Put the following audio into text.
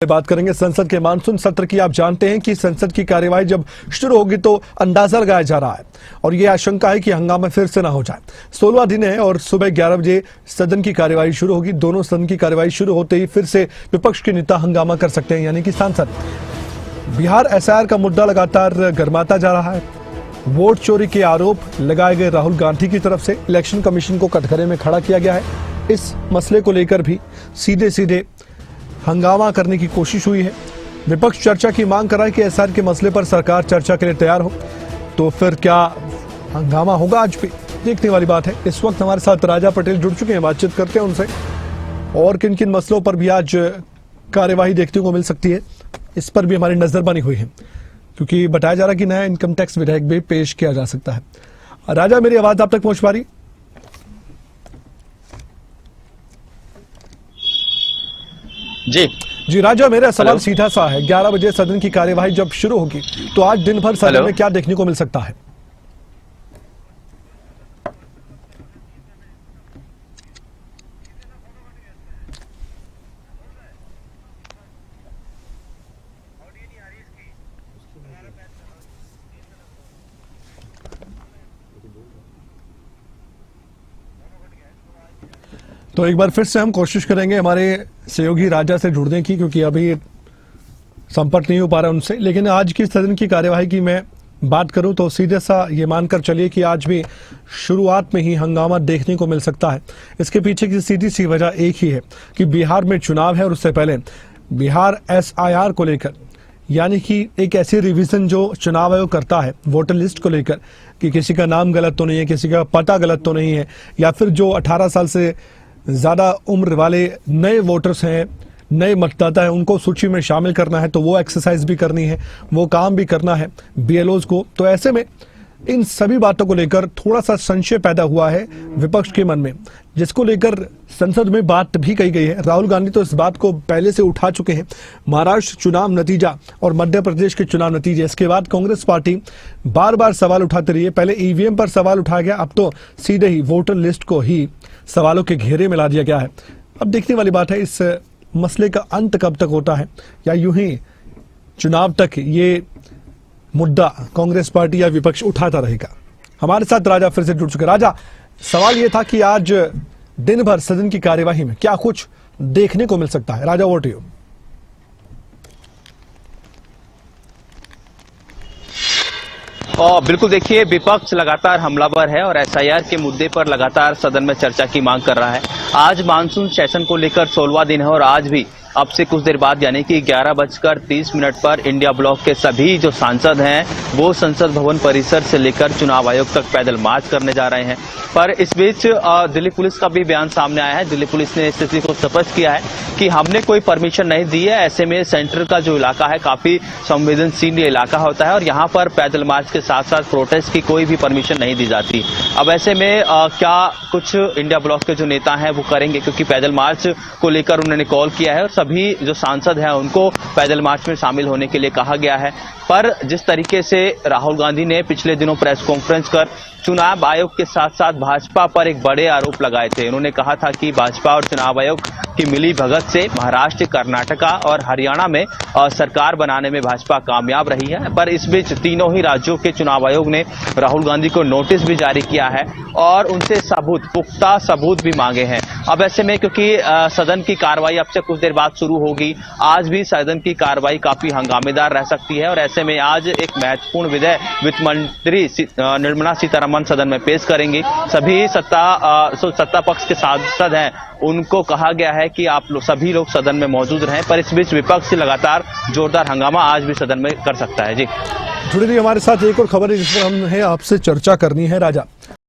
बात करेंगे संसद के मानसून सत्र की। आप जानते हैं कि संसद की कार्यवाही जब शुरू होगी तो अंदाजा लगाया जा रहा है और ये आशंका है कि हंगामा फिर से ना हो जाए। 16वां दिन है और सुबह 11 बजे सदन की कार्यवाही शुरू होगी। दोनों सदन की कार्यवाही शुरू होते ही फिर से विपक्ष के नेता हंगामा कर सकते हैं, यानी कि सांसद। बिहार एसआईआर का मुद्दा लगातार गर्माता जा रहा है। वोट चोरी के आरोप लगाए गए राहुल गांधी की तरफ से इलेक्शन कमीशन को कटघरे में खड़ा किया गया है। इस मसले को लेकर भी सीधे सीधे हंगामा करने की कोशिश हुई है। विपक्ष चर्चा की मांग कर रहा है कि एसआईआर के मसले पर सरकार चर्चा के लिए तैयार हो, तो फिर क्या हंगामा होगा आज भी, देखने वाली बात है। इस वक्त हमारे साथ राजा पटेल जुड़ चुके हैं, बातचीत करते हैं उनसे और किन किन मसलों पर भी आज कार्यवाही देखने को मिल सकती है, इस पर भी हमारी नजर बनी हुई है, क्योंकि बताया जा रहा है कि नया इनकम टैक्स विधेयक भी पेश किया जा सकता है। राजा, मेरी आवाज आप तक पहुंच पा रही? जी राजा, मेरा सवाल सीधा सा है। 11 बजे सदन की कार्यवाही जब शुरू होगी तो आज दिन भर सदन में क्या देखने को मिल सकता है? तो एक बार फिर से हम कोशिश करेंगे हमारे सहयोगी राजा से जुड़ने की, क्योंकि अभी संपर्क नहीं हो पा रहा उनसे। लेकिन आज की सदन की कार्यवाही की मैं बात करूं तो सीधे सा ये मानकर चलिए कि आज भी शुरुआत में ही हंगामा देखने को मिल सकता है। इसके पीछे की सीधी सी वजह एक ही है कि बिहार में चुनाव है और उससे पहले बिहार एसआईआर को लेकर, यानी कि एक ऐसी रिवीजन जो चुनाव आयोग करता है वोटर लिस्ट को लेकर कि किसी का नाम गलत तो नहीं है, किसी का पता गलत तो नहीं है, या फिर जो 18 साल से ज्यादा उम्र वाले नए वोटर्स हैं, नए मतदाता हैं, उनको सूची में शामिल करना है, तो वो एक्सरसाइज भी करनी है, वो काम भी करना है बीएलओज को। तो ऐसे में इन सभी बातों को लेकर थोड़ा सा संशय पैदा हुआ है विपक्ष के मन में, जिसको लेकर संसद में बात भी कही गई है। राहुल गांधी तो इस बात को पहले से उठा चुके हैं, महाराष्ट्र चुनाव नतीजा और मध्य प्रदेश के चुनाव नतीजे। इसके बाद कांग्रेस पार्टी बार बार सवाल उठाती रही है। पहले ईवीएम पर सवाल उठाया गया, अब तो सीधे ही वोटर लिस्ट को ही सवालों के घेरे में ला दिया गया है। अब देखने वाली बात है इस मसले का अंत कब तक होता है, या यूं ही चुनाव तक ये मुद्दा कांग्रेस पार्टी या विपक्ष उठाता रहेगा। हमारे साथ राजा फिर से जुड़ चुके। राजा, सवाल ये था कि आज दिन भर सदन की कार्यवाही में क्या कुछ देखने को मिल सकता है? राजा, वोट यू। बिल्कुल, देखिए, विपक्ष लगातार हमलावर है और एसआईआर के मुद्दे पर लगातार सदन में चर्चा की मांग कर रहा है। आज मानसून सेशन को लेकर 16वां दिन है और आज भी अब से कुछ देर बाद यानी कि 11:30 पर इंडिया ब्लॉक के सभी जो सांसद हैं वो संसद भवन परिसर से लेकर चुनाव आयोग तक पैदल मार्च करने जा रहे हैं। पर इस बीच दिल्ली पुलिस का भी बयान सामने आया है। दिल्ली पुलिस ने स्थिति को स्पष्ट किया है कि हमने कोई परमिशन नहीं दी है। ऐसे में सेंटर का जो इलाका है काफी संवेदनशील इलाका होता है और यहाँ पर पैदल मार्च के साथ साथ प्रोटेस्ट की कोई भी परमिशन नहीं दी जाती। अब ऐसे में क्या कुछ इंडिया ब्लॉक के जो नेता हैं वो करेंगे, क्योंकि पैदल मार्च को लेकर उन्होंने कॉल किया है और सभी जो सांसद हैं उनको पैदल मार्च में शामिल होने के लिए कहा गया है। पर जिस तरीके से राहुल गांधी ने पिछले दिनों प्रेस कॉन्फ्रेंस कर चुनाव आयोग के साथ साथ भाजपा पर एक बड़े आरोप लगाए थे। उन्होंने कहा था कि भाजपा और चुनाव आयोग की मिली भगत से महाराष्ट्र, कर्नाटका और हरियाणा में सरकार बनाने में भाजपा कामयाब रही है। पर इस बीच तीनों ही राज्यों के चुनाव आयोग ने राहुल गांधी को नोटिस भी जारी किया है और उनसे पुख्ता सबूत भी मांगे हैं। अब ऐसे में क्योंकि सदन की कार्रवाई अब से कुछ देर बाद शुरू होगी, आज भी सदन की कार्रवाई काफी हंगामेदार रह सकती है और ऐसे में आज एक महत्वपूर्ण विधेयक वित्त मंत्री निर्मला सीतारमण सदन में पेश करेंगी। सभी सत्ता पक्ष के सांसद हैं उनको कहा गया है कि आप सभी लोग सदन में मौजूद रहें। पर इस बीच विपक्ष लगातार जोरदार हंगामा आज भी सदन में कर सकता है। जी, जुड़ी रही हमारे साथ एक और खबर है जिस पर हम आपसे चर्चा करनी है। राजा,